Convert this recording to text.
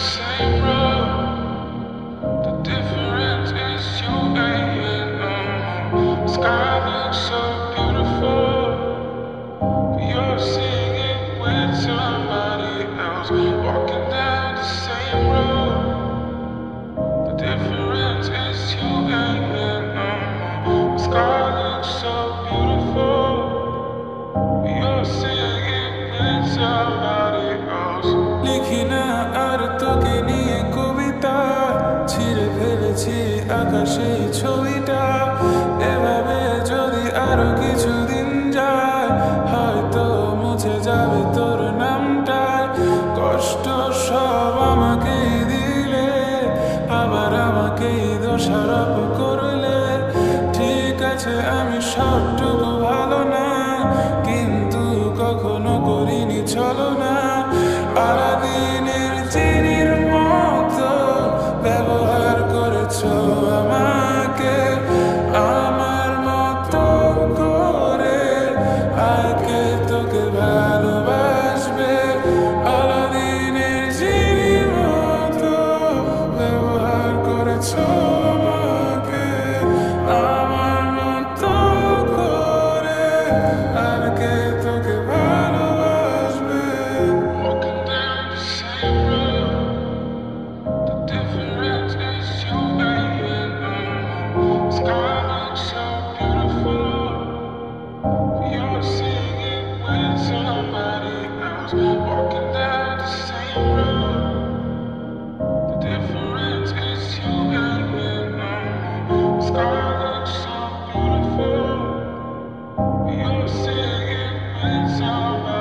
same road. The difference is you ain't no. Sky looks so beautiful, but you're seeing it with somebody else. Walking down the same road. The difference is you ain't no. Sky looks so beautiful, but you're seeing it with somebody else. লিখি না আর তোকে নিয়ে কবিতা, ছিঁড়ে ফেলেছি আকাশে ছবিটা। এভাবে যদি আরো কিছুদিন যায়, হয়তো মুছে যাবে তোর নামটা। কষ্ট সব আমাকেই দিলে, আবার আমাকেই দোষারোপ করলে। ঠিক আছে আমি সবটুকু ভালো না, কিন্তু কখনো করিনি ছলনা। আলাদিনের চিনির মতো ব্যবহার করেছো আমাকে, আমার মতো করে আগে তোকে ভালোবাসবে। আলাদিনের চিনির মতো ব্যবহার করেছো আমাকে, আমার মতো করে আগে তোকে ভালোবাসবে। Walking down the same road. The difference is you ain't no. Sky looks so beautiful, but you're seeing it with somebody else. Walking down the same road. The difference is you ain't no. Sky looks so beautiful, but you're seeing it with somebody else.